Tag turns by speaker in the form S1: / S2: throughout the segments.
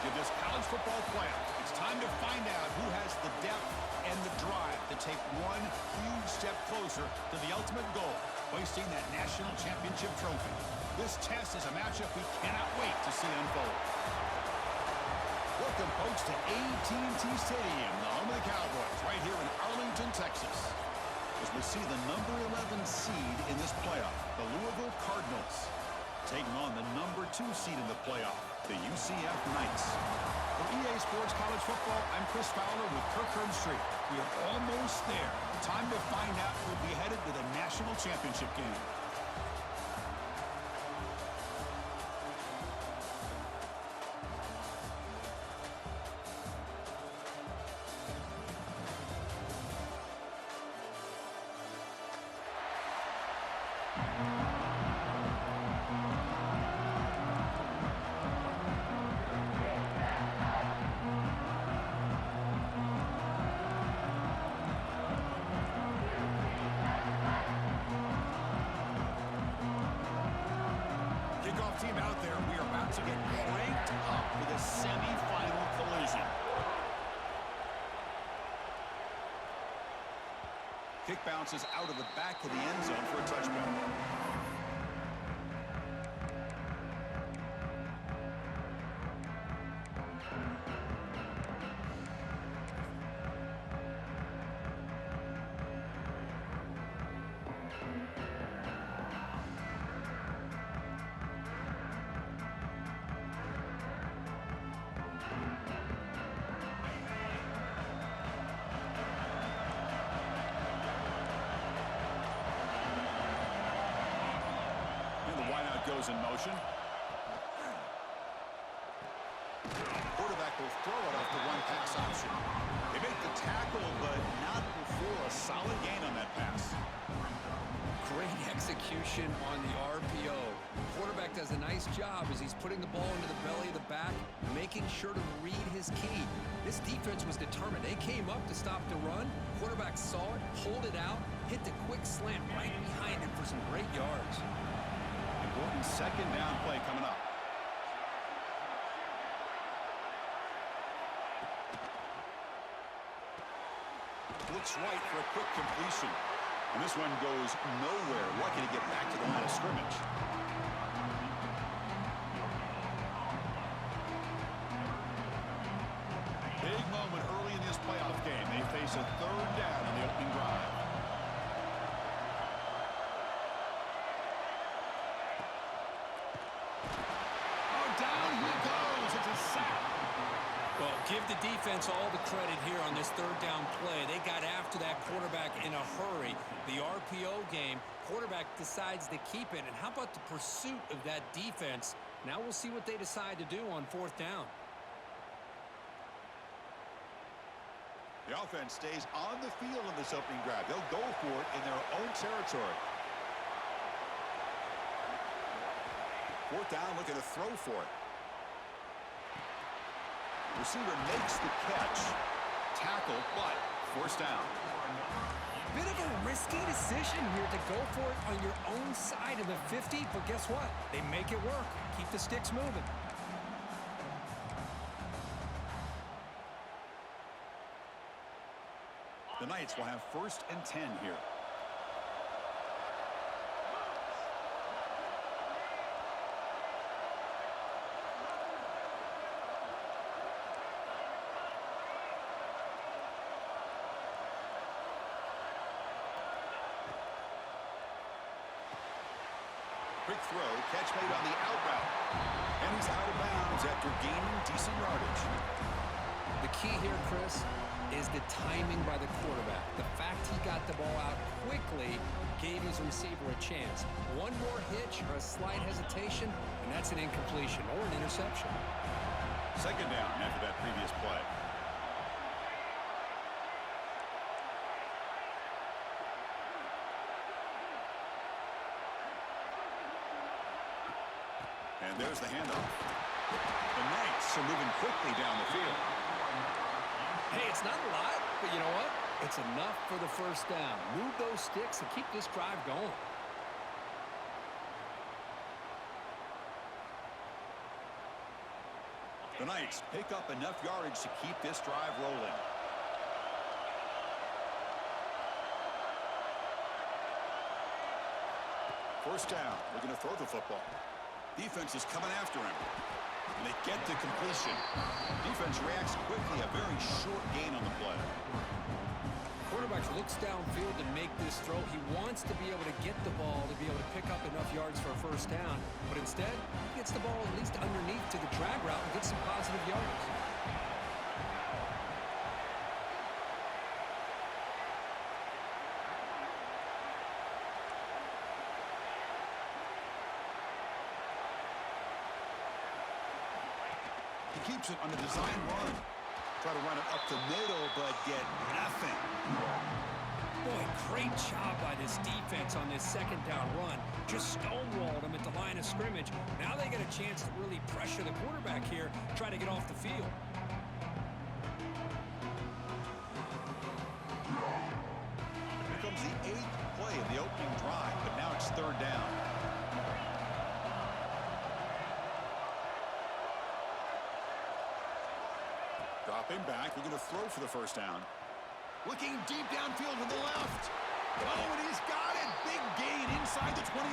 S1: to this college football playoff. It's time to find out who has the depth and the drive to take one huge step closer to the ultimate goal, hoisting that national championship trophy. This test is a matchup we cannot wait to see unfold. Welcome, folks, to AT&T Stadium, the home of the Cowboys, right here in Arlington, Texas. As we see the number 11 seed in this playoff, the Louisville Cardinals, taking on the number 2 seed in the playoff, the UCF Knights. For EA Sports College Football, I'm Chris Fowler with Kirk Herbstreit. We are almost there. Time to find out who will be headed to the national championship game. Team out there, we are about to get cranked up for the semi-final collision. Kick bounces out of the back of the end zone for a touchback. Goes in motion. Quarterback will throw it off the run-pass option. They make the tackle, but not before a solid gain on that pass.
S2: Great execution on the RPO. Quarterback does a nice job as he's putting the ball into the belly of the back, making sure to read his key. This defense was determined. They came up to stop the run. Quarterback saw it, pulled it out, hit the quick slant right behind it for some great yards.
S1: Important second down play coming up. Looks right for a quick completion. And this one goes nowhere. Lucky to get back to the line of scrimmage. Big moment early in this playoff game. They face a third down on the opening drive.
S2: Well, give the defense all the credit here on this third down play. They got after that quarterback in a hurry. The RPO game, quarterback decides to keep it. And how about the pursuit of that defense? Now we'll see what they decide to do on fourth down.
S1: The offense stays on the field in this opening drive. They'll go for it in their own territory. Fourth down, looking to throw for it. Receiver makes the catch. Tackle, but forced down.
S2: Bit of a risky decision here to go for it on your own side of the 50, but guess what? They make it work. Keep the sticks moving.
S1: The Knights will have 1st and 10 here. Quick throw, catch made on the out route. And he's out of bounds after gaining decent yardage.
S2: The key here, Chris, is the timing by the quarterback. The fact he got the ball out quickly gave his receiver a chance. One more hitch or a slight hesitation, and that's an incompletion or an interception.
S1: Second down after that previous play. And there's the handoff. The Knights are moving quickly down the field.
S2: Hey, it's not a lot, but you know what? It's enough for the first down. Move those sticks and keep this drive going.
S1: The Knights pick up enough yardage to keep this drive rolling. First down. They're going to throw the football. Defense is coming after him. And they get the completion. Defense reacts quickly. A very short gain on the play.
S2: Quarterback looks downfield to make this throw. He wants to be able to get the ball to be able to pick up enough yards for a first down. But instead, he gets the ball at least underneath to the drag route and gets some positive yards.
S1: He keeps it on the design run. Try to run it up the middle, but get nothing.
S2: Boy, great job by this defense on this second down run. Just stonewalled him at the line of scrimmage. Now they get a chance to really pressure the quarterback here, try to get off the field.
S1: Here comes the 8th play of the opening drive, but now it's third down. Dropping back, we're going to throw for the first down. Looking deep downfield to the left. Oh, and he's got it. Big gain inside the 25.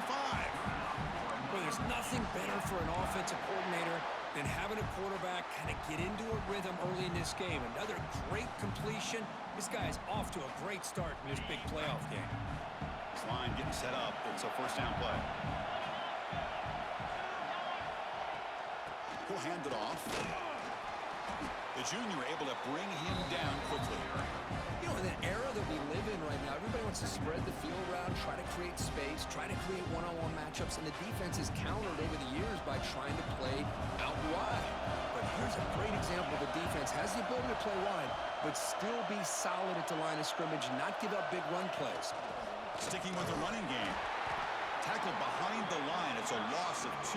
S2: Well, there's nothing better for an offensive coordinator than having a quarterback kind of get into a rhythm early in this game. Another great completion. This guy is off to a great start in this big playoff game.
S1: This line getting set up. It's a first down play. He'll hand it off. The junior able to bring him down quickly.
S2: You know, in the era that we live in right now, everybody wants to spread the field around, try to create space, try to create one-on-one matchups, and the defense is countered over the years by trying to play out wide. But here's a great example. The defense has the ability to play wide, but still be solid at the line of scrimmage, not give up big run plays.
S1: Sticking with the running game. Tackled behind the line. It's a loss of 2.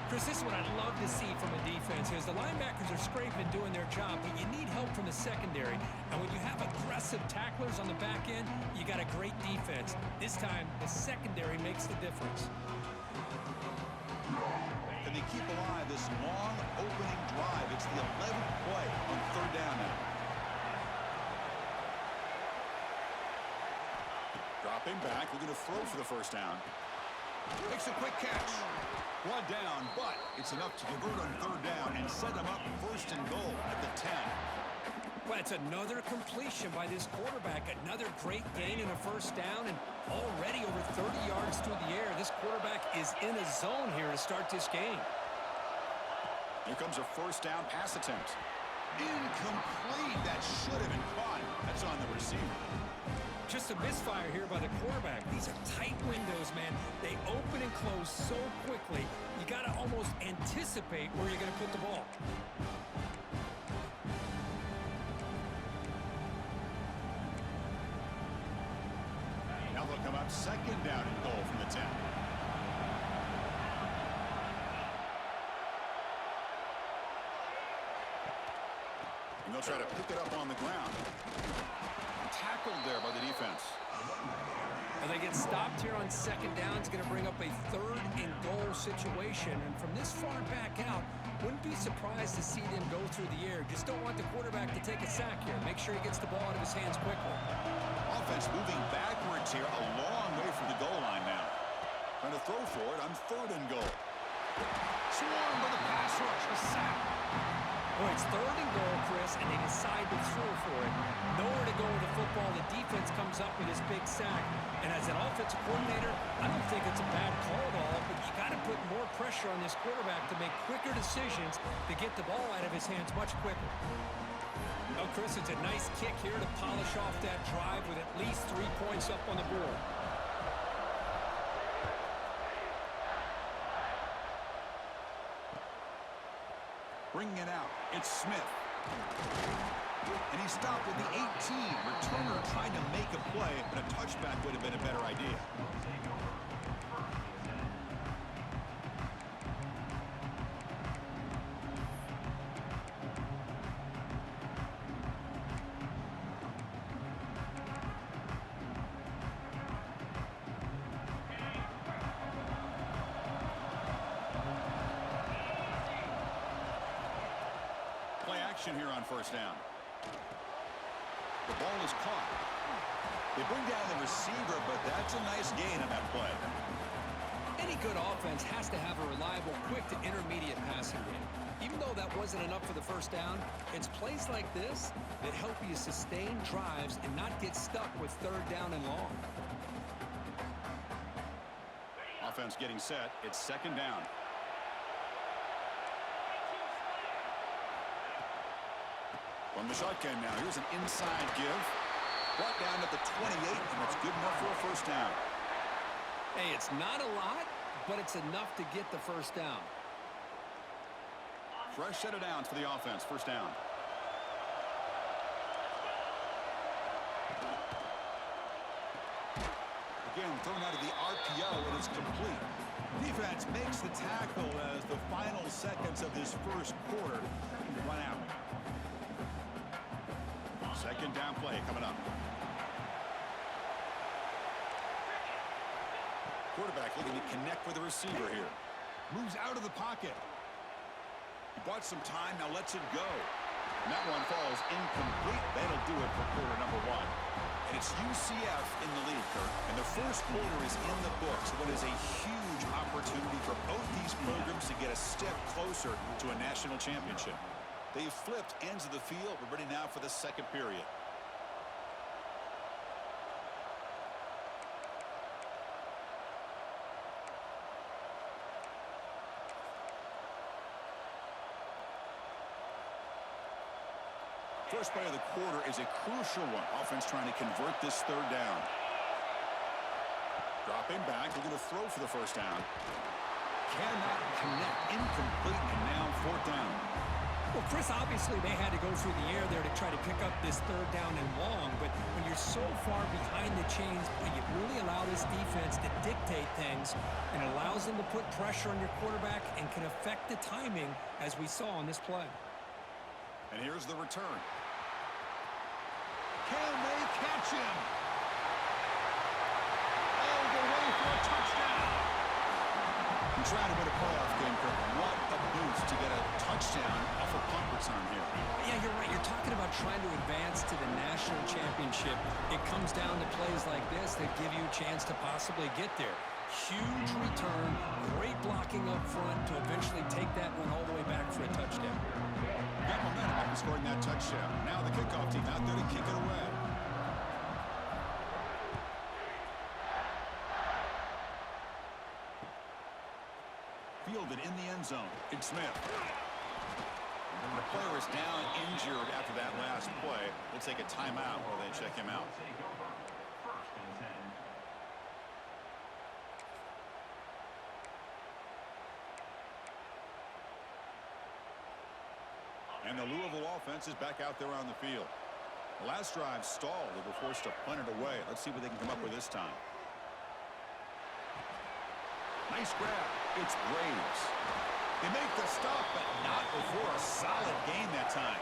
S2: Chris, this is what I'd love to see from a defense is the linebackers are scraping and doing their job, but you need help from the secondary. And when you have aggressive tacklers on the back end, you got a great defense. This time, the secondary makes the difference.
S1: Can they keep alive this long opening drive? It's the 11th play on third down now. Dropping back, we're going to throw for the first down. Makes a quick catch. One down, but it's enough to convert on third down and set them up first and goal at the 10.
S2: Well, it's another completion by this quarterback. Another great gain in a first down, and already over 30 yards through the air. This quarterback is in a zone here to start this game.
S1: Here comes a first down pass attempt. Incomplete. That should have been caught. That's on the receiver.
S2: Just a misfire here by the quarterback. These are tight windows, man. They open and close so quickly. You got to almost anticipate where you're going to put the ball.
S1: Now they'll come up second down and goal from the 10. And they'll try to pick it up on the ground. Tackled there by the defense.
S2: And they get stopped here on second down. It's going to bring up a third and goal situation. And from this far back out, wouldn't be surprised to see them go through the air. Just don't want the quarterback to take a sack here. Make sure he gets the ball out of his hands quickly.
S1: Offense moving backwards here a long way from the goal line now. Trying to throw for it on third and goal. Swarmed by the pass rush. A sack.
S2: Well, it's third and goal, Chris, and they decide to throw for it. Nowhere to go with the football. The defense comes up with this big sack. And as an offensive coordinator, I don't think it's a bad call at all, but you got to put more pressure on this quarterback to make quicker decisions to get the ball out of his hands much quicker. Well, Chris, it's a nice kick here to polish off that drive with at least 3 points up on the board.
S1: Bringing it out, it's Smith. And he stopped at the 18. Returner trying to make a play, but a touchback would have been a better idea. action here on first down. The ball is caught. They bring down the receiver, but that's a nice gain on that play.
S2: Any good offense has to have a reliable, quick to intermediate passing game. Even though that wasn't enough for the first down, it's plays like this that help you sustain drives and not get stuck with third down and long.
S1: Offense getting set. It's second down. From the shotgun now, here's an inside give. Brought down at the 28, and that's good enough for a first down.
S2: Hey, it's not a lot, but it's enough to get the first down.
S1: Fresh set of downs for the offense. First down. Again, thrown out of the RPO, and it's complete. Defense makes the tackle as the final seconds of this first quarter run out. Second down play coming up. Quarterback looking to connect with the receiver here. Moves out of the pocket. He bought some time, now lets it go. And that one falls incomplete. That'll do it for quarter number one. And it's UCF in the lead, Kirk. And the first quarter is in the books. What is a huge opportunity for both these programs to get a step closer to a national championship. They've flipped ends of the field. We're ready now for the second period. First play of the quarter is a crucial one. Offense trying to convert this third down. Dropping back, they're going to throw for the first down. Cannot connect, incomplete, and now fourth down.
S2: Well, Chris, obviously they had to go through the air there to try to pick up this third down and long, but when you're so far behind the chains, you really allow this defense to dictate things, and it allows them to put pressure on your quarterback and can affect the timing, as we saw on this play.
S1: And here's the return. Can they catch him? All the way for a touchdown. I'm trying to win a playoff game, Kirk. What a boost to get a touchdown off a punt return here.
S2: Yeah, you're right. You're talking about trying to advance to the national championship. It comes down to plays like this that give you a chance to possibly get there. Huge return, great blocking up front to eventually take that one all the way back for a touchdown.
S1: Got momentum after scoring that touchdown. Now the kickoff team out there to kick it away. Fielded in the end zone. It's Smith. And the player is down injured after that last play. We'll take a timeout while they check him out. And the Louisville offense is back out there on the field. The last drive stalled. They were forced to punt it away. Let's see what they can come up with this time. Nice grab. It's Braves. They make the stop, but not before a solid game that time.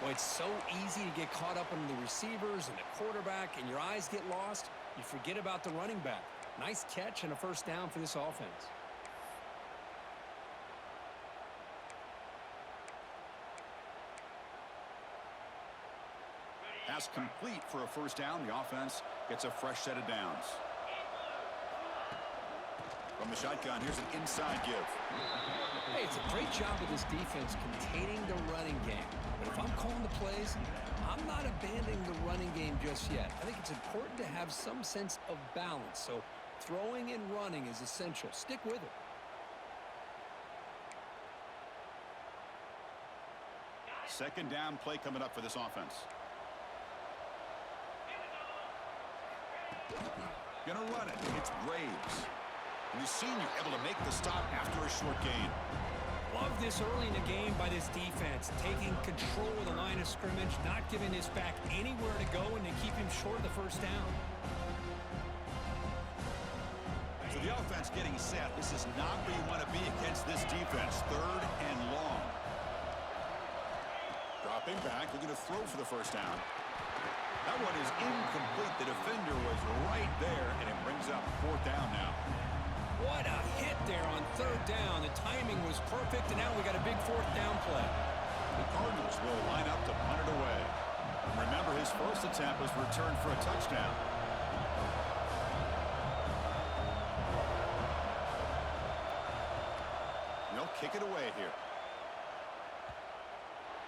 S2: Well, it's so easy to get caught up in the receivers and the quarterback, and your eyes get lost. You forget about the running back. Nice catch and a first down for this offense.
S1: Pass complete for a first down. The offense gets a fresh set of downs. From the shotgun, here's an inside give.
S2: Hey, it's a great job of this defense containing the running game. But if I'm calling the plays, I'm not abandoning the running game just yet. I think it's important to have some sense of balance. So throwing and running is essential. Stick with it.
S1: Second down play coming up for this offense. Gonna run it. It's Braves. And the senior able to make the stop after a short gain.
S2: Love this early in the game by this defense, taking control of the line of scrimmage, not giving this back anywhere to go, and they keep him short of the first down.
S1: So the offense getting set. This is not where you want to be against this defense. Third and long. Dropping back, looking to throw for the first down. That one is incomplete. The defender was right there, and it brings up fourth down now.
S2: What a hit there on third down. The timing was perfect, and now we got a big fourth down play.
S1: The Cardinals will line up to punt it away. Remember, his first attempt was returned for a touchdown. They'll kick it away here.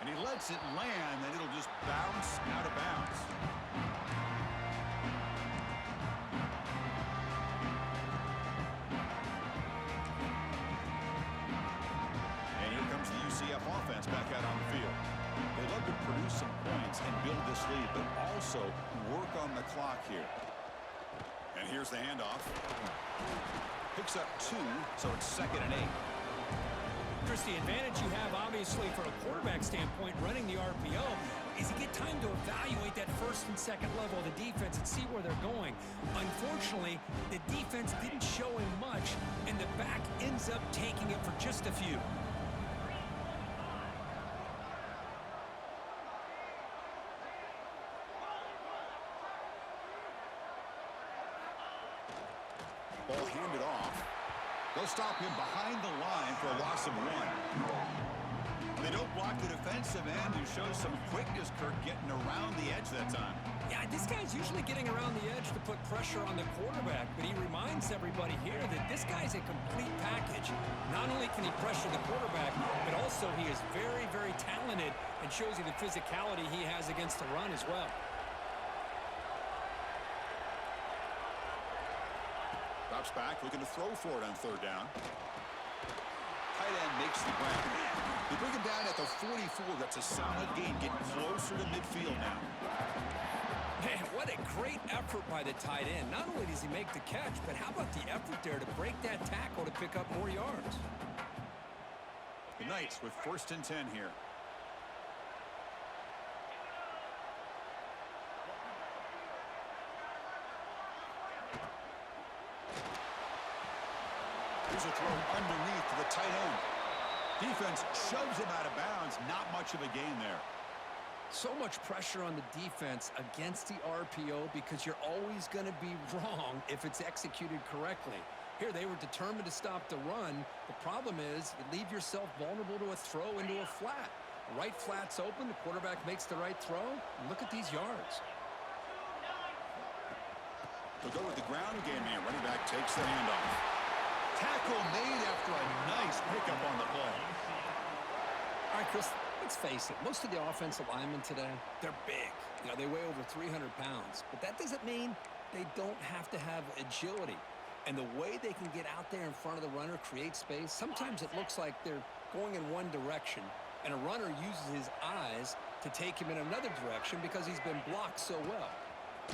S1: And he lets it land, and it'll just bounce out of bounds. And here comes the UCF offense back out on the field. They love to produce some points and build this lead, but also work on the clock here. And here's the handoff. Picks up 2, so it's 2nd and 8.
S3: Chris, the advantage you have, obviously, from a quarterback standpoint, running the RPO, is you get time to evaluate that first and second level of the defense and see where they're going. Unfortunately, the defense didn't show him much, and the back ends up taking it for just a few.
S1: Ball handed off. They'll stop him behind the line for a loss of 1. They don't block the defensive end, who shows some quickness, Kirk, getting around the edge that time.
S3: Yeah, this guy's usually getting around the edge to put pressure on the quarterback, but he reminds everybody here that this guy's a complete package. Not only can he pressure the quarterback, but also he is very, very talented and shows you the physicality he has against the run as well.
S1: Drops back, looking to throw for it on 3rd down. Tight end makes the grab. They bring him down at the 44. That's a solid gain, getting closer to midfield now.
S3: Man, what a great effort by the tight end. Not only does he make the catch, but how about the effort there to break that tackle to pick up more yards?
S1: The Knights with 1st and 10 here. Here's a throw underneath to the tight end. Defense shoves him out of bounds. Not much of a gain there.
S3: So much pressure on the defense against the RPO because you're always going to be wrong if it's executed correctly. Here, they were determined to stop the run. The problem is you leave yourself vulnerable to a throw into a flat. The right flat's open. The quarterback makes the right throw. And look at these yards.
S1: They'll go with the ground game here. Running back takes the handoff. Tackle made after a nice pickup on the play.
S3: All right, Chris, let's face it. Most of the offensive linemen today, they're big. You know, they weigh over 300 pounds. But that doesn't mean they don't have to have agility. And the way they can get out there in front of the runner, create space, sometimes it looks like they're going in one direction, and a runner uses his eyes to take him in another direction because he's been blocked so well.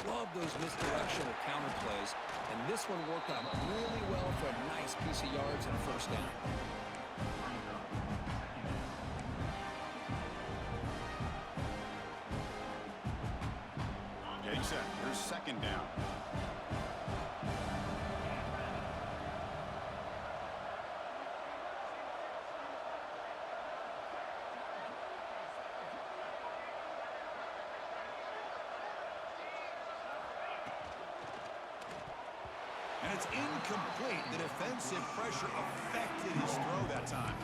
S3: Love those misdirection or counter plays, and this one worked out really well for a nice piece of yards and a 1st down.
S1: Getting set. Here's 2nd down. And it's incomplete. The defensive pressure affected his throw that time.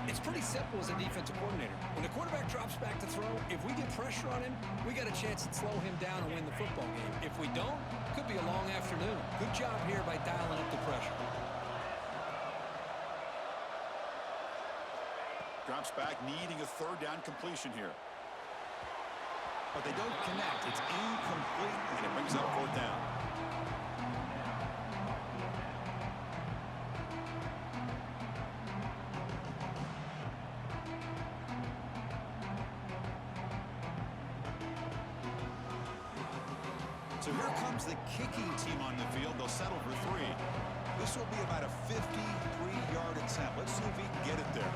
S3: It's pretty simple as a defensive coordinator. When the quarterback drops back to throw, if we get pressure on him, we got a chance to slow him down and win the football game. If we don't, it could be a long afternoon. Good job here by dialing up the pressure.
S1: Drops back, needing a 3rd down completion here. But they don't connect. It's incomplete, and it brings up 4th down. So here comes the kicking team on the field. They'll settle for 3. This will be about a 53-yard attempt. Let's see if he can get it there.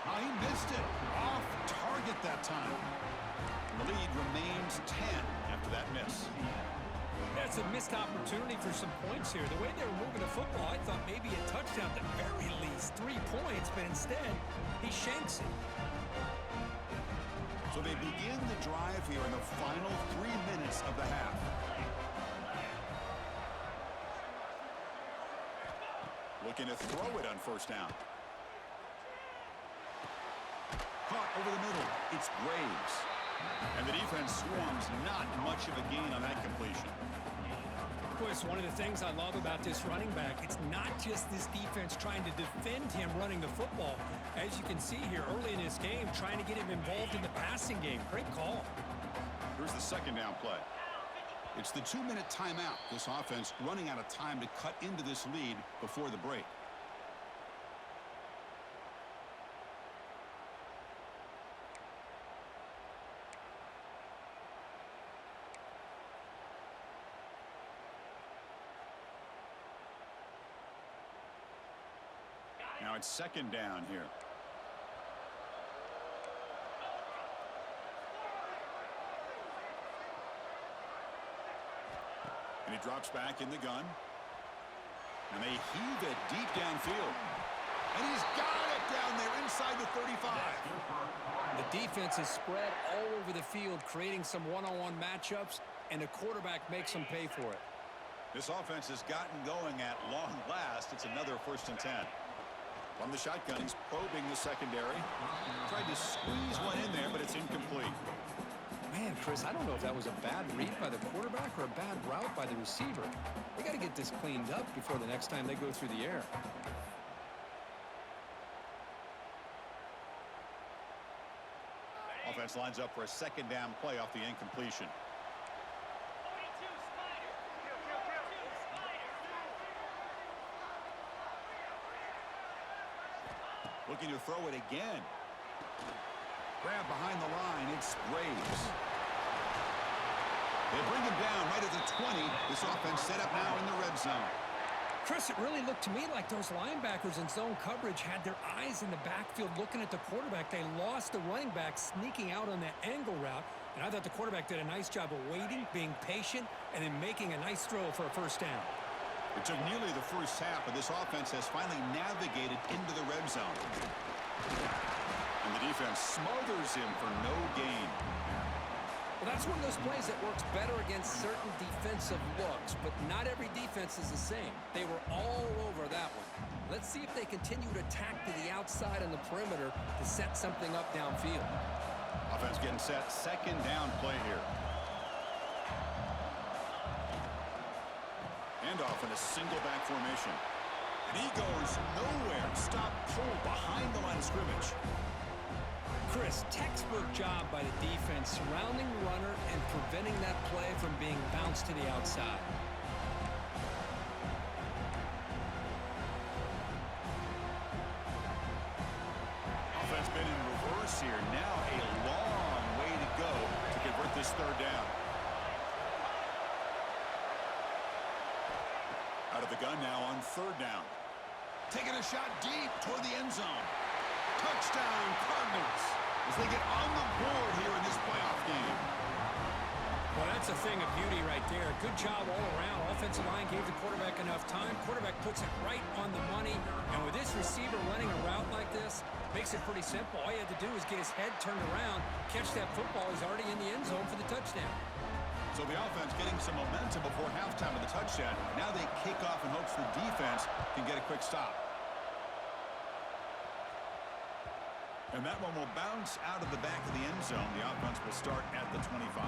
S1: Oh, he missed it. Off target that time. The lead remains 10 after that miss.
S3: That's a missed opportunity for some points here. The way they were moving the football, I thought maybe a touchdown, at the very least 3 points, but instead, he shanks it.
S1: So they begin the drive here in the final 3 minutes of the half. Looking to throw it on first down. Caught over the middle. It's Graves. And the defense swarms. Not much of a gain on that completion.
S3: Boy, it's one of the things I love about this running back. It's not just this defense trying to defend him running the football. As you can see here early in this game, trying to get him involved in the passing game. Great call.
S1: Here's the second down play. It's the 2-minute timeout. This offense running out of time to cut into this lead before the break. Now it's second down here. And he drops back in the gun. And they heave it deep downfield. And he's got it down there inside the 35.
S3: The defense is spread all over the field, creating some one-on-one matchups, and the quarterback makes them pay for it.
S1: This offense has gotten going at long last. It's another 1st and 10. From the shotgun, he's probing the secondary. Tried to squeeze one in there, but it's incomplete.
S3: Man, Chris, I don't know if that was a bad read by the quarterback or a bad route by the receiver. They got to get this cleaned up before the next time they go through the air.
S1: Offense lines up for a second down play off the incompletion. Looking to throw it again. Grab behind the line. It's Graves. They bring him down right at the 20. This offense set up now in the red zone.
S3: Chris, it really looked to me like those linebackers in zone coverage had their eyes in the backfield looking at the quarterback. They lost the running back sneaking out on that angle route. And I thought the quarterback did a nice job of waiting, being patient, and then making a nice throw for a first down.
S1: It took nearly the first half, but this offense has finally navigated into the red zone. And the defense smothers him for no gain.
S3: Well, that's one of those plays that works better against certain defensive looks, but not every defense is the same. They were all over that one. Let's see if they continue to attack to the outside on the perimeter to set something up downfield.
S1: Offense getting set. Second down play here. Handoff in a single back formation. And he goes nowhere. Stop pulled behind the line of scrimmage.
S3: Chris, textbook job by the defense surrounding the runner and preventing that play from being bounced to the outside.
S1: Offense been in reverse here. Now a long way to go to convert this third down. Out of the gun now on third down. Taking a shot deep toward the end zone. Touchdown, Cardinals, as they get on the board here in this playoff game.
S3: Well, that's a thing of beauty right there. Good job all around. Offensive line gave the quarterback enough time. Quarterback puts it right on the money. And with this receiver running a route like this, makes it pretty simple. All you had to do is get his head turned around, catch that football. He's already in the end zone for the touchdown.
S1: So the offense getting some momentum before halftime of the touchdown. Now they kick off in hopes the defense can get a quick stop. And that one will bounce out of the back of the end zone. The offense will start at the 25.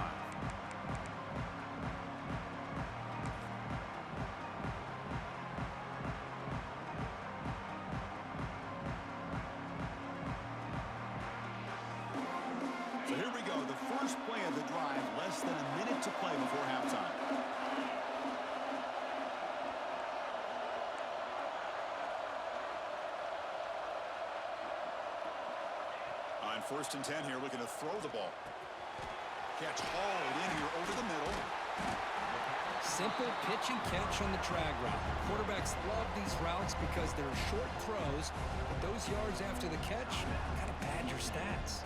S1: So here we go. The first play of the drive, less than a minute to play before halftime. On 1st and 10 here, looking to throw the ball. Catch hauled in here over the middle.
S3: Simple pitch and catch on the drag route. Quarterbacks love these routes because they're short throws, but those yards after the catch kind of pad your stats.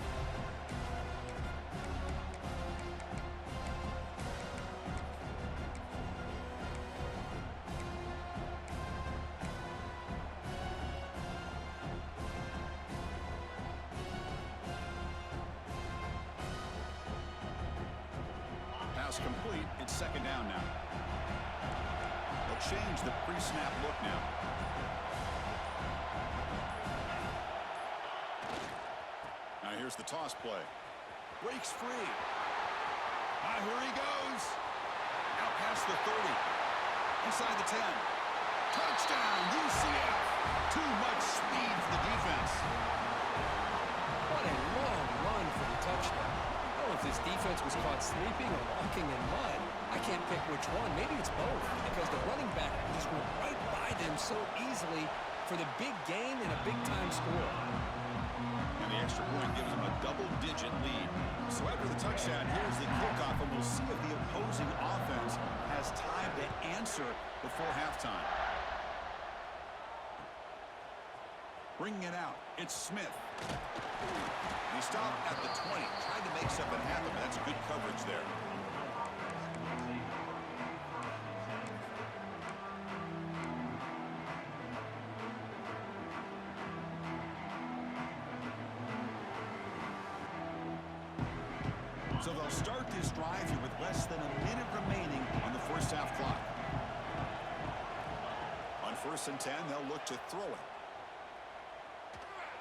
S1: Pass complete. It's second down now. They'll change the pre-snap look now. Now here's the toss play. Breaks free. Here he goes. Out past the 30. Inside the 10. Touchdown, UCF. Too much speed for the defense.
S3: What a long run for the touchdown. I don't know if this defense was caught sleeping or walking in mud. I can't pick which one. Maybe it's both, because the running back just went right by them so easily for the big gain and a big-time score.
S1: And the extra point gives them a double-digit lead. So after the touchdown, here's the kickoff, and we'll see if the opposing offense has time to answer before halftime. Bringing it out, it's Smith. He stopped at the 20, tried to make something happen, but that's good coverage there. So they'll start this drive here with less than a minute remaining on the first half clock. On 1st and 10, they'll look to throw it.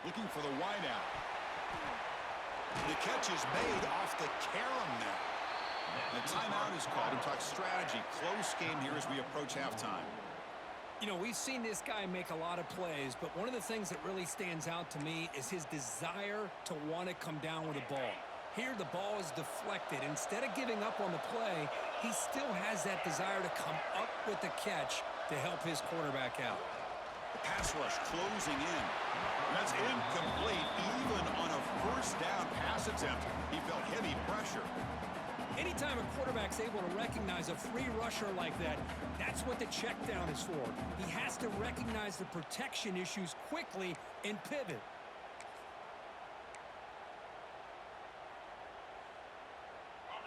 S1: Looking for the wideout. The catch is made off the carom there. The timeout is called and talk strategy. Close game here as we approach halftime.
S3: You know, we've seen this guy make a lot of plays, but one of the things that really stands out to me is his desire to want to come down with the ball. Here, the ball is deflected. Instead of giving up on the play, he still has that desire to come up with the catch to help his quarterback out.
S1: The pass rush closing in. That's incomplete. Even on a first down pass attempt, he felt heavy pressure.
S3: Anytime a quarterback's able to recognize a free rusher like that, that's what the check down is for. He has to recognize the protection issues quickly and pivot.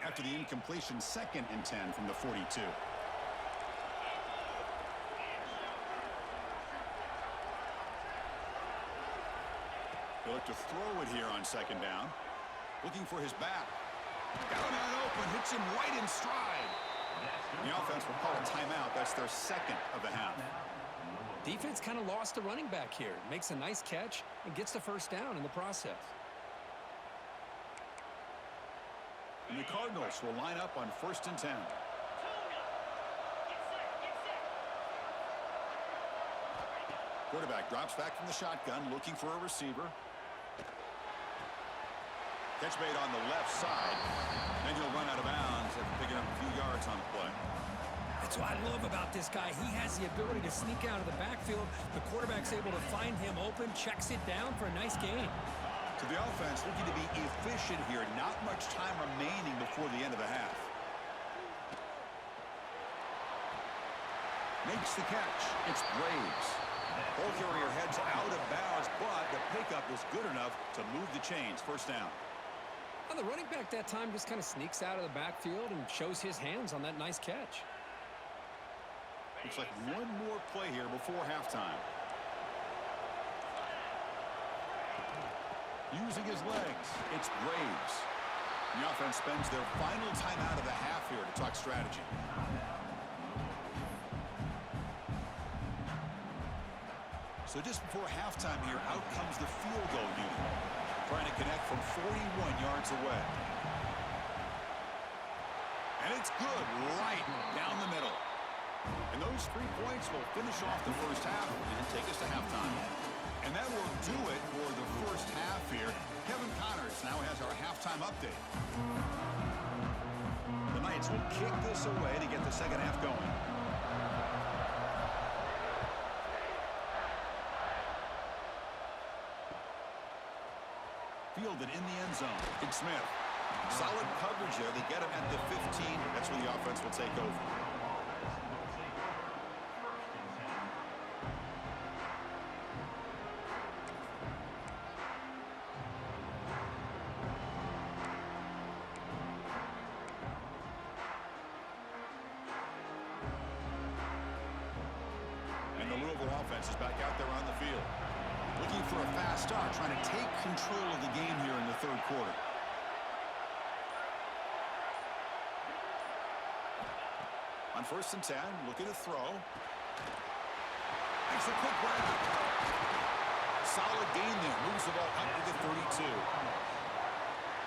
S1: After the incompletion, 2nd and 10 from the 42. He'll look to throw it here on 2nd down. Looking for his back. Got him out open, hits him right in stride. The offense will call a timeout. That's their 2nd of the half.
S3: Defense kind of lost the running back here. Makes a nice catch and gets the first down in the process.
S1: And the Cardinals will line up on 1st and 10. Quarterback drops back from the shotgun, looking for a receiver. Catch made on the left side, and he'll run out of bounds after picking up a few yards on the play.
S3: That's what I love about this guy. He has the ability to sneak out of the backfield. The quarterback's able to find him open, checks it down for a nice gain.
S1: So the offense looking to be efficient here. Not much time remaining before the end of the half. Makes the catch. It's Braves. Ball carrier heads out of bounds, but the pickup is good enough to move the chains. First down.
S3: Well, the running back that time just kind of sneaks out of the backfield and shows his hands on that nice catch.
S1: Looks like one more play here before halftime. Using his legs, it's Braves. The offense spends their final timeout of the half here to talk strategy. So just before halftime here, out comes the field goal unit, trying to connect from 41 yards away. And it's good right down the middle. And those 3 points will finish off the first half and take us to halftime. And that will do it for the first half here. Kevin Connors now has our halftime update. The Knights will kick this away to get the second half going. Fielded in the end zone. It's Smith. Solid coverage there. They get him at the 15. That's where the offense will take over. And the Louisville offense is back out there on the field. Looking for a fast start, trying to take control of the game here in the third quarter. On 1st and 10, looking to throw. Makes a quick break. Solid gain there. Moves the ball up to the 32.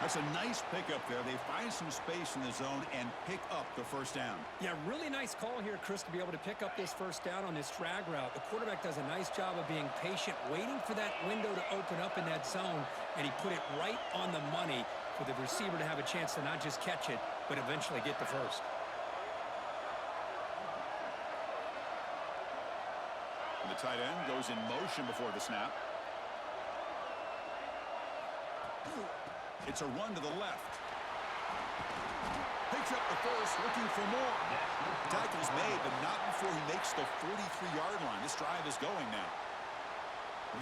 S1: That's a nice pickup there. They find some space in the zone and pick up the first down.
S3: Yeah, really nice call here, Chris, to be able to pick up this first down on this drag route. The quarterback does a nice job of being patient, waiting for that window to open up in that zone, and he put it right on the money for the receiver to have a chance to not just catch it, but eventually get the first.
S1: And the tight end goes in motion before the snap. It's a run to the left. Picks up the first, looking for more. Tackle's made, but not before he makes the 43-yard line. This drive is going now.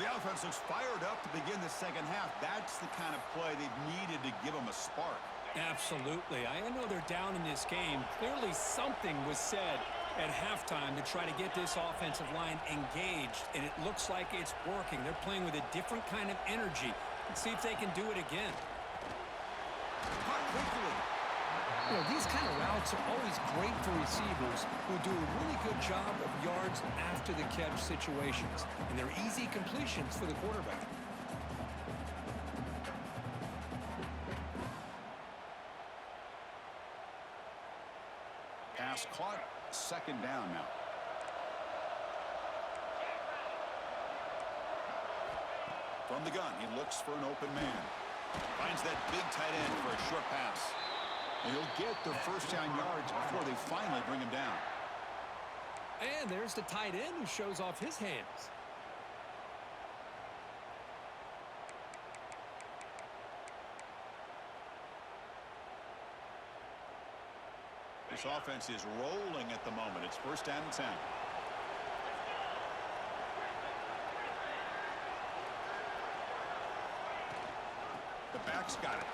S1: The offense looks fired up to begin the second half. That's the kind of play they've needed to give them a spark.
S3: Absolutely. I know they're down in this game. Clearly something was said at halftime to try to get this offensive line engaged, and it looks like it's working. They're playing with a different kind of energy. Let's see if they can do it again. You know, these kind of routes are always great for receivers who do a really good job of yards after the catch situations, and they're easy completions for the quarterback.
S1: Pass caught, second down now. From the gun, he looks for an open man. Finds that big tight end for a short pass. And he'll get the first down yards before they finally bring him down.
S3: And there's the tight end who shows off his hands.
S1: This offense is rolling at the moment. It's first down and 10. The back's got it.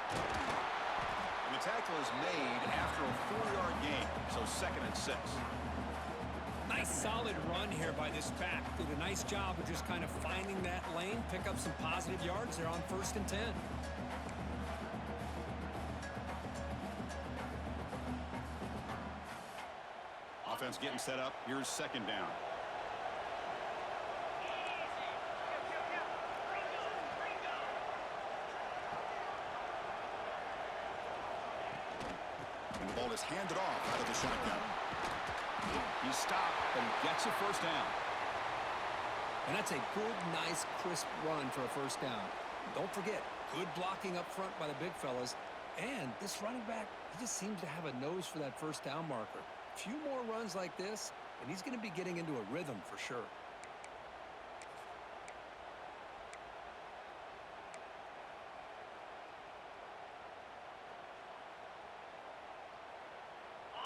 S1: And the tackle is made after a 4-yard gain, so second and 6.
S3: Nice solid run here by this back. Did a nice job of just kind of finding that lane, pick up some positive yards there on first and 10.
S1: Offense getting set up. Here's second down. And the ball is handed off out of the shotgun. He stopped, but he gets a first down.
S3: And that's a good, nice, crisp run for a first down. Don't forget, good blocking up front by the big fellas. And this running back, he just seems to have a nose for that first down marker. A few more runs like this, and he's going to be getting into a rhythm for sure.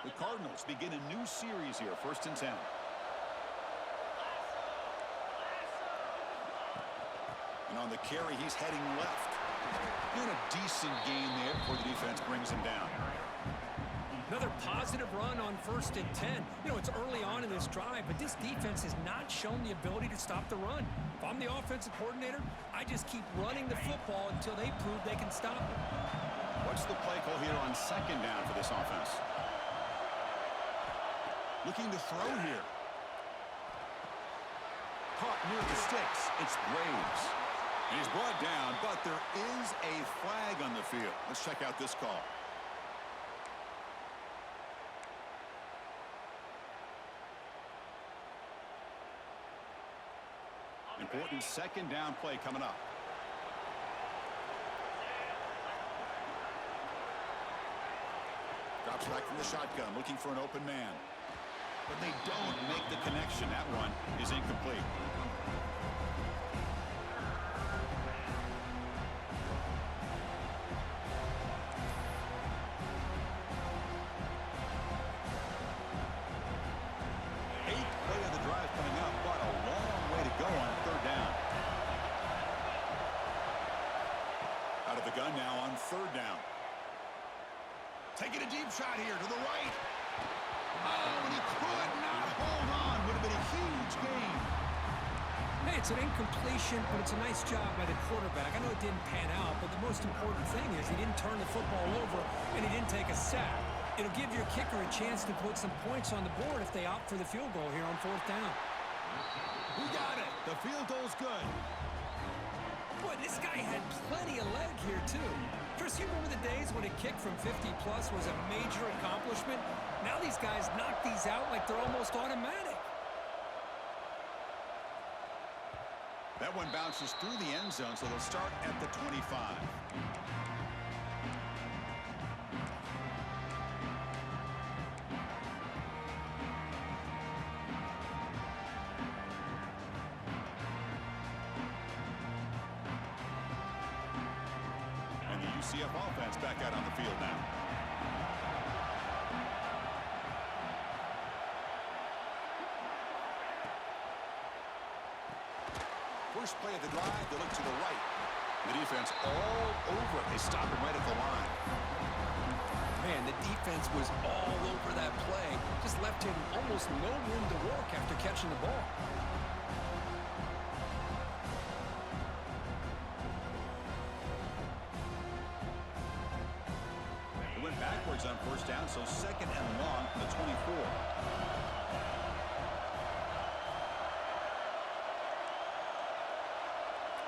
S1: The Cardinals begin a new series here, first and 10. And on the carry, he's heading left. Doing a decent gain there before the defense brings him down.
S3: Another positive run on first and 10. You know, it's early on in this drive, but this defense has not shown the ability to stop the run. If I'm the offensive coordinator, I just keep running the football until they prove they can stop it.
S1: What's the play call here on second down for this offense? Looking to throw here. Caught near the sticks. It's Graves. And he's brought down, but there is a flag on the field. Let's check out this call. Important second down play coming up. Drops back from the shotgun, looking for an open man. But they don't make the connection. That one is incomplete. Eighth play of the drive coming up, but a long way to go on third down. Out of the gun now on third down. Taking a deep shot here to the right. Oh, and he could not hold on. Would have been a huge gain.
S3: Hey, it's an incompletion, but it's a nice job by the quarterback. I know it didn't pan out, but the most important thing is he didn't turn the football over and he didn't take a sack. It'll give your kicker a chance to put some points on the board if they opt for the field goal here on fourth down.
S1: We got it. The field goal's good.
S3: Boy, this guy had plenty of leg here, too. Chris, you remember the days when a kick from 50-plus was a major accomplishment? Now these guys knock these out like they're almost automatic.
S1: That one bounces through the end zone, so they'll start at the 25. And the UCF offense back out on the field now. First play of the drive, they look to the right. The defense all over it. They stop him right at the line.
S3: Man, the defense was all over that play. Just left him almost no room to work after catching the ball.
S1: They went backwards on first down, so second and long from the 24.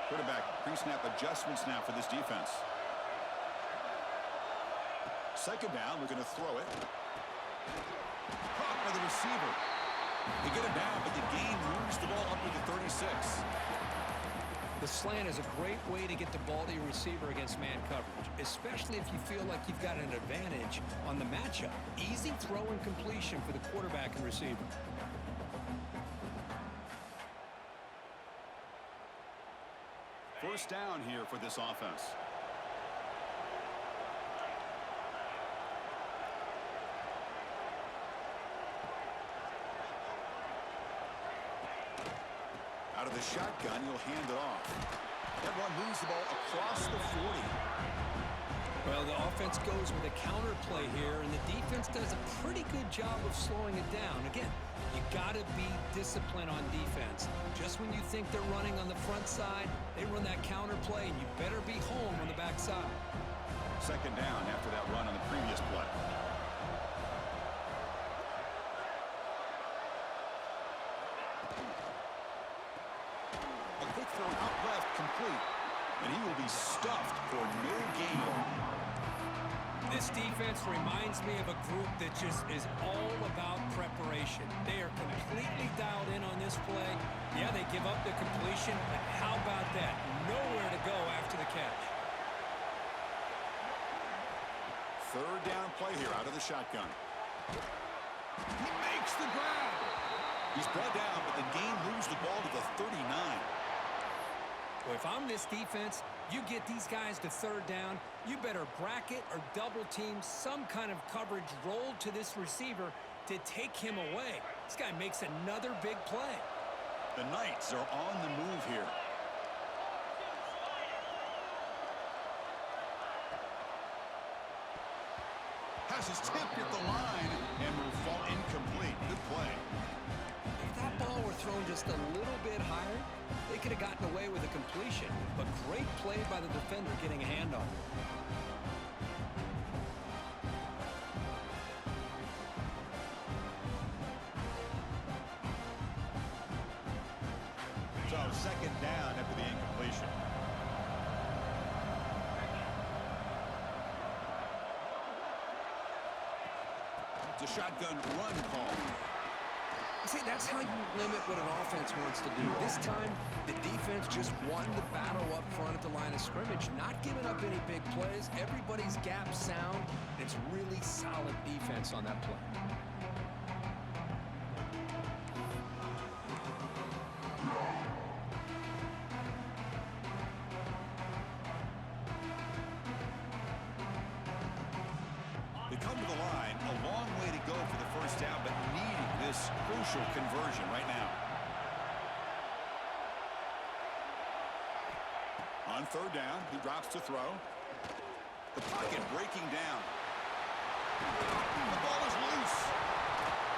S1: Quarterback pre-snap adjustments now for this defense. Second down, we're going to throw it. Caught by the receiver. They get it down, but the gain moves the ball up to the 36.
S3: The slant is a great way to get the ball to your receiver against man coverage, especially if you feel like you've got an advantage on the matchup. Easy throw and completion for the quarterback and receiver.
S1: First down here for this offense. Out of the shotgun, you'll hand it off. That one moves the ball across the 40.
S3: Well, the offense goes with a counter play here, and the defense does a pretty good job of slowing it down. Again, you got to be disciplined on defense. Just when you think they're running on the front side, they run that counter play, and you better be home on the back side.
S1: Second down after that run on the previous play. A quick throw out left, complete. And he will be stuffed for no gain.
S3: This defense reminds me of a group that just is all about preparation. They are completely dialed in on this play. Yeah, they give up the completion, but how about that? Nowhere to go after the catch.
S1: Third down play here out of the shotgun. He makes the grab. He's brought down, but the gain moves the ball to the 39.
S3: Well, if I'm this defense, you get these guys to third down, you better bracket or double team some kind of coverage roll to this receiver to take him away. This guy makes another big play.
S1: The Knights are on the move here. Has his tip at the line and will fall incomplete. Good play.
S3: If that ball were thrown just a little bit higher, they could have gotten away with a completion. But great play by the defender getting a hand on it.
S1: So second down after the incompletion. It's a shotgun run call.
S3: See, that's how you limit what an offense wants to do. This time, the defense just won the battle up front at the line of scrimmage, not giving up any big plays. Everybody's gap sound. It's really solid defense on that play.
S1: They come to the line, a long way to go for the first down, but needing this crucial conversion right now. On third down, he drops to throw. The pocket breaking down. The ball is loose.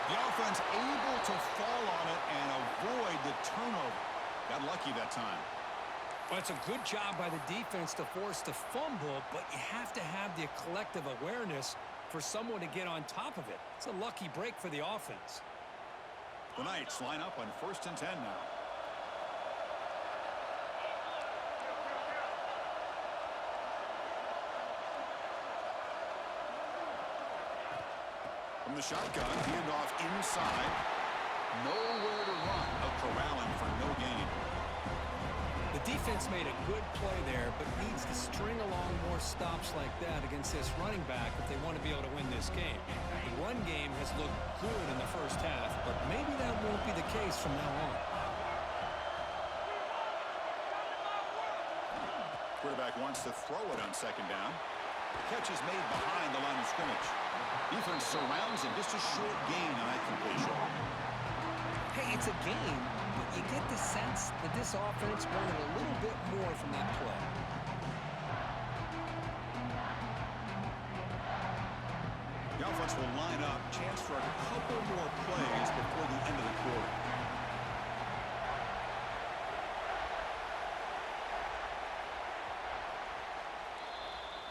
S1: The offense able to fall on it and avoid the turnover. Got lucky that time.
S3: Well, it's a good job by the defense to force the fumble, but you have to have the collective awareness for someone to get on top of it. It's a lucky break for the offense.
S1: The Knights line up on 1st and 10 now. From the shotgun, handoff inside. Nowhere to run. A corralling for no gain.
S3: The defense made a good play there, but needs to string along more stops like that against this running back if they want to be able to win this game. The run game has looked good in the first half, but maybe that won't be the case from now on.
S1: Quarterback wants to throw it on second down. Catch is made behind the line of scrimmage. Defense surrounds him. Just a short gain on that completion.
S3: Hey, it's a game, but you get the sense that this offense wanted a little bit more from that play.
S1: The offense will line up. Chance for a couple more plays before the end of the quarter.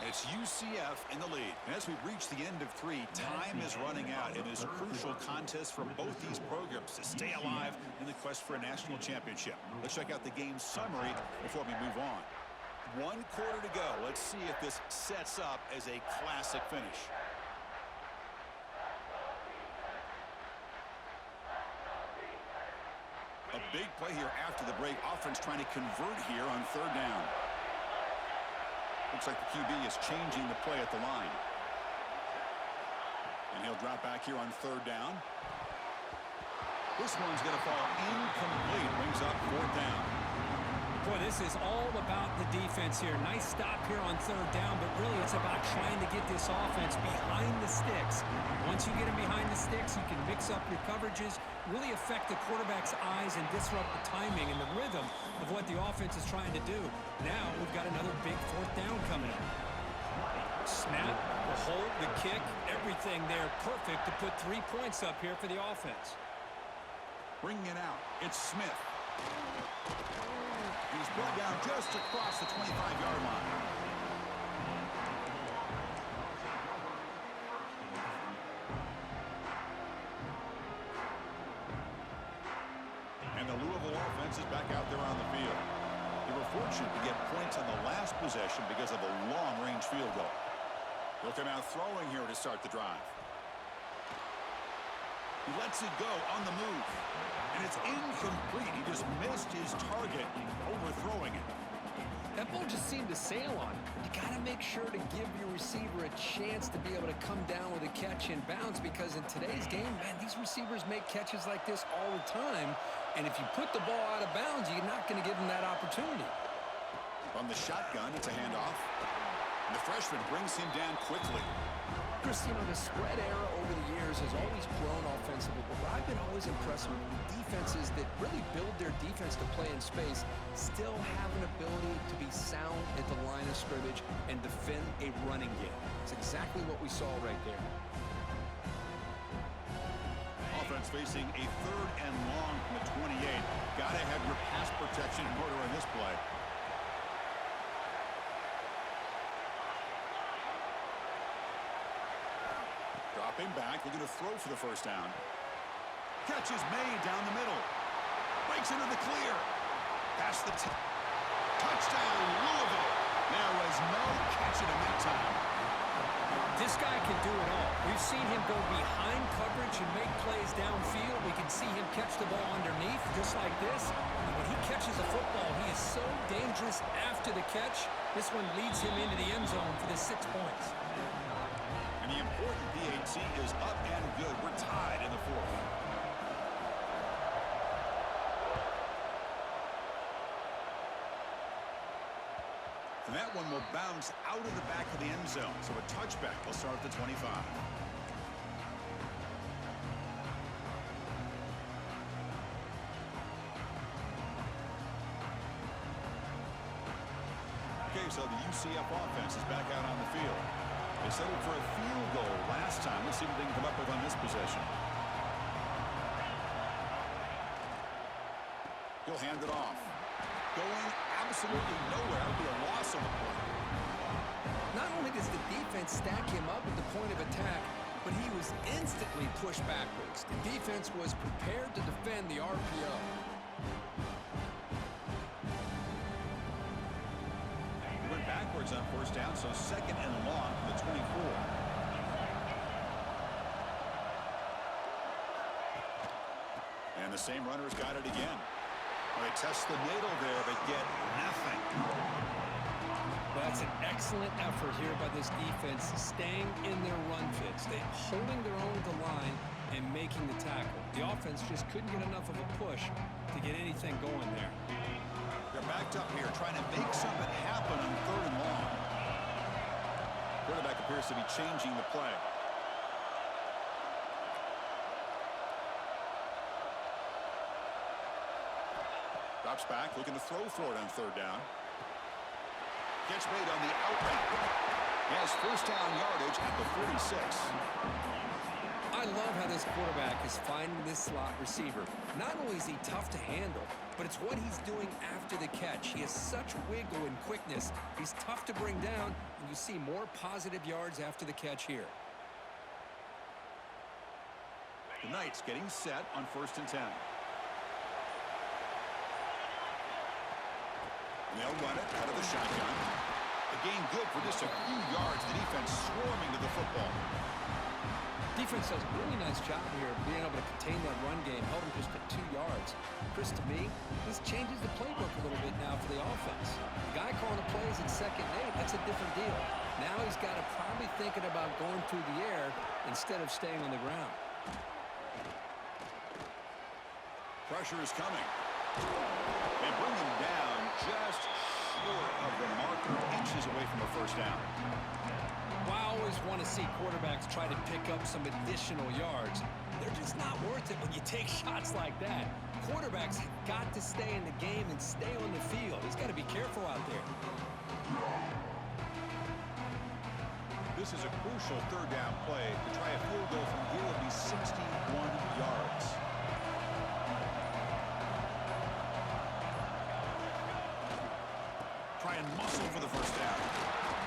S1: It's UCF in the lead. And as we reach the end of 3, time is running out in this crucial contest for both these programs to stay alive in the quest for a national championship. Let's check out the game summary before we move on. 1 quarter to go. Let's see if this sets up as a classic finish. A big play here after the break. Offense trying to convert here on 3rd down. Looks like the QB is changing the play at the line. And he'll drop back here on 3rd down. This one's going to fall incomplete. Brings up 4th down.
S3: Boy, this is all about the defense here. Nice stop here on 3rd down, but really it's about trying to get this offense behind the sticks. Once you get them behind the sticks, you can mix up your coverages, really affect the quarterback's eyes and disrupt the timing and the rhythm of what the offense is trying to do. Now we've got another big 4th down coming up. Snap, the hold, the kick, everything there perfect to put 3 points up here for the offense.
S1: Bringing it out, it's Smith. He's brought down just across the 25-yard line. And the Louisville offense is back out there on the field. They were fortunate to get points on the last possession because of a long-range field goal. He'll come out throwing here to start the drive. He lets it go on the move. And it's incomplete. He just missed his target, overthrowing it.
S3: That ball just seemed to sail on him. You got to make sure to give your receiver a chance to be able to come down with a catch in bounds, because in today's game, man, these receivers make catches like this all the time. And if you put the ball out of bounds, you're not going to give them that opportunity.
S1: From the shotgun, it's a handoff. And the freshman brings him down quickly.
S3: Chris, you know, the spread era over the years has always grown offensively, but what I've been always impressed with defenses that really build their defense to play in space still have an ability to be sound at the line of scrimmage and defend a running game. It's exactly what we saw right there.
S1: Offense facing a 3rd and long from the 28. Got to have your pass protection in order on this play. Dropping back, looking to throw for the 1st down. Catch is made down the middle. Breaks into the clear. Past the touchdown, Louisville. There was no catching him that time.
S3: This guy can do it all. We've seen him go behind coverage and make plays downfield. We can see him catch the ball underneath, just like this. And when he catches a football, he is so dangerous after the catch. This one leads him into the end zone for the 6 points.
S1: And the important PAT is up and good. We're tied in the 4th. And that one will bounce out of the back of the end zone. So a touchback will start at the 25. Okay, so the UCF offense is back out on the field. They settled for a field goal last time. Let's see what they can come up with on this possession. He'll hand it off. Going absolutely nowhere. It'll be a loss on the play.
S3: Not only does the defense stack him up at the point of attack, but he was instantly pushed backwards. The defense was prepared to defend the RPO.
S1: He went backwards on 1st down, so 2nd and long from the 24. And the same runner's got it again. Well, they test the middle there, but get nothing.
S3: That's an excellent effort here by this defense, staying in their run fits. They're holding their own at the line and making the tackle. The offense just couldn't get enough of a push to get anything going there.
S1: They're backed up here, trying to make something happen on 3rd and long. Quarterback appears to be changing the play. Drops back, looking to throw for it on 3rd down. Gets made on the out route. He has first down yardage at the 46.
S3: I love how this quarterback is finding this slot receiver. Not only is he tough to handle, but it's what he's doing after the catch. He has such wiggle and quickness. He's tough to bring down, and you see more positive yards after the catch here.
S1: The Knights getting set on 1st and 10. And they'll run it out of the shotgun. The gain good for just a few yards. The defense swarming to the football.
S3: Defense does a really nice job here of being able to contain that run game, held him just at 2 yards. Chris, to me, this changes the playbook a little bit now for the offense. The guy calling the plays at 2nd and 8, that's a different deal. Now he's got to probably thinking about going through the air instead of staying on the ground.
S1: Pressure is coming. They bring him down just short of the marker, inches away from a first down.
S3: Well, I always want to see quarterbacks try to pick up some additional yards. They're just not worth it when you take shots like that. Quarterbacks have got to stay in the game and stay on the field. He's got to be careful out there.
S1: This is a crucial 3rd down play. To try a field goal from here would be 61 yards. Try and muscle for the first down.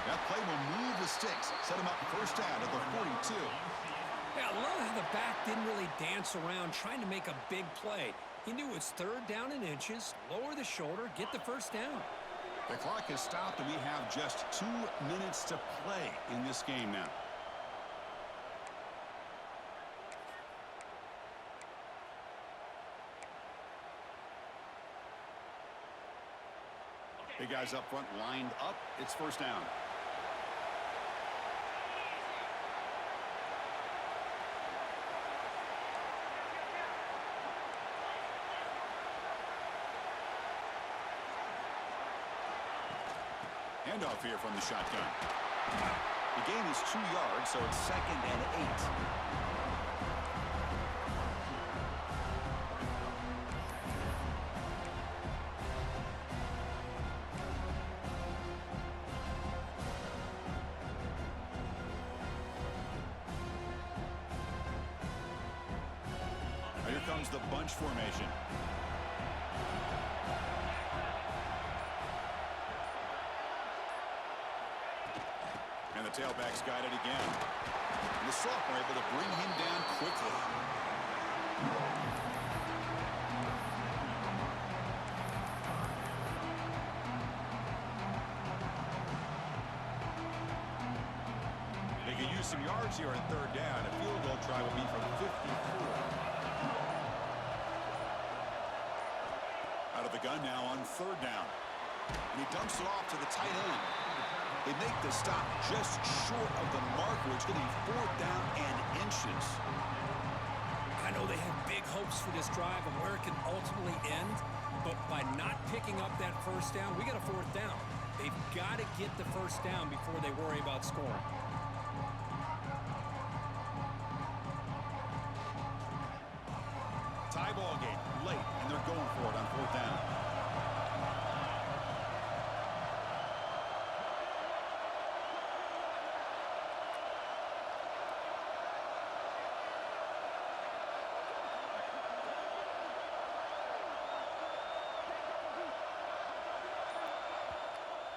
S1: That play will move the sticks. Set him up first down at the 42.
S3: Yeah, I love how the back didn't really dance around trying to make a big play. He knew it's 3rd down and inches, lower the shoulder, get the first down.
S1: The clock has stopped, and we have just 2 minutes to play in this game now. The guys up front lined up. It's first down. Handoff here from the shotgun. The gain is 2 yards, so it's 2nd and 8. Here comes the bunch formation. And the tailback's got it again. And the sophomore able to bring him down quickly. They could use some yards here on 3rd down. A field goal try will be from 54. Out of the gun now on 3rd down. And he dumps it off to the tight end. They make the stop just short of the marker. It's going to be 4th down and inches.
S3: I know they have big hopes for this drive and where it can ultimately end, but by not picking up that first down, we got a 4th down. They've got to get the first down before they worry about scoring.
S1: Tie ball game late, and they're going for it on 4th down.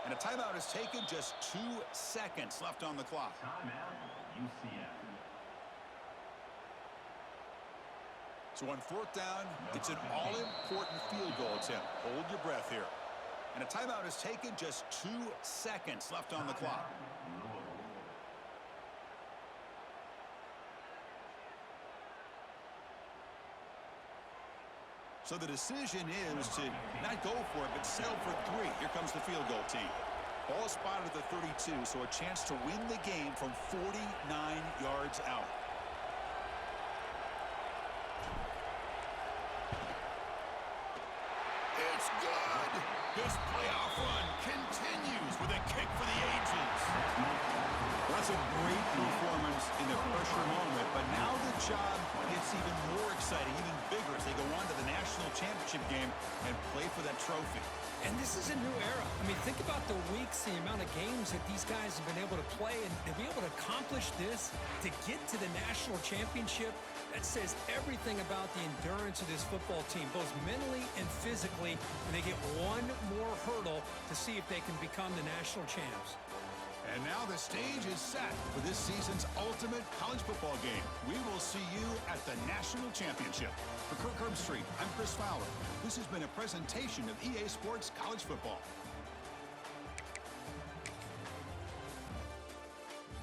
S1: And a timeout is taken, just 2 seconds left on the clock.
S4: Timeout, UCF.
S1: So on 4th down, it's an all-important field goal attempt. Hold your breath here. And a timeout is taken, just 2 seconds left on the clock. So the decision is to not go for it, but settle for 3. Here comes the field goal team. Ball spotted at the 32, so a chance to win the game from 49 yards out. It's good. This playoff run continues with a kick for the ages. That's a great performance in the pressure moment, but now the job gets even more exciting, even bigger as they go on to the national championship game and play for that trophy.
S3: And this is a new era. I mean, think about the weeks, the amount of games that these guys have been able to play, and to be able to accomplish this, to get to the national championship, that says everything about the endurance of this football team, both mentally and physically, and they get one more hurdle to see if they can become the national champs.
S1: And now the stage is set for this season's ultimate college football game. We will see you at the national championship. For Kirk Herbstreit, I'm Chris Fowler. This has been a presentation of EA Sports College Football.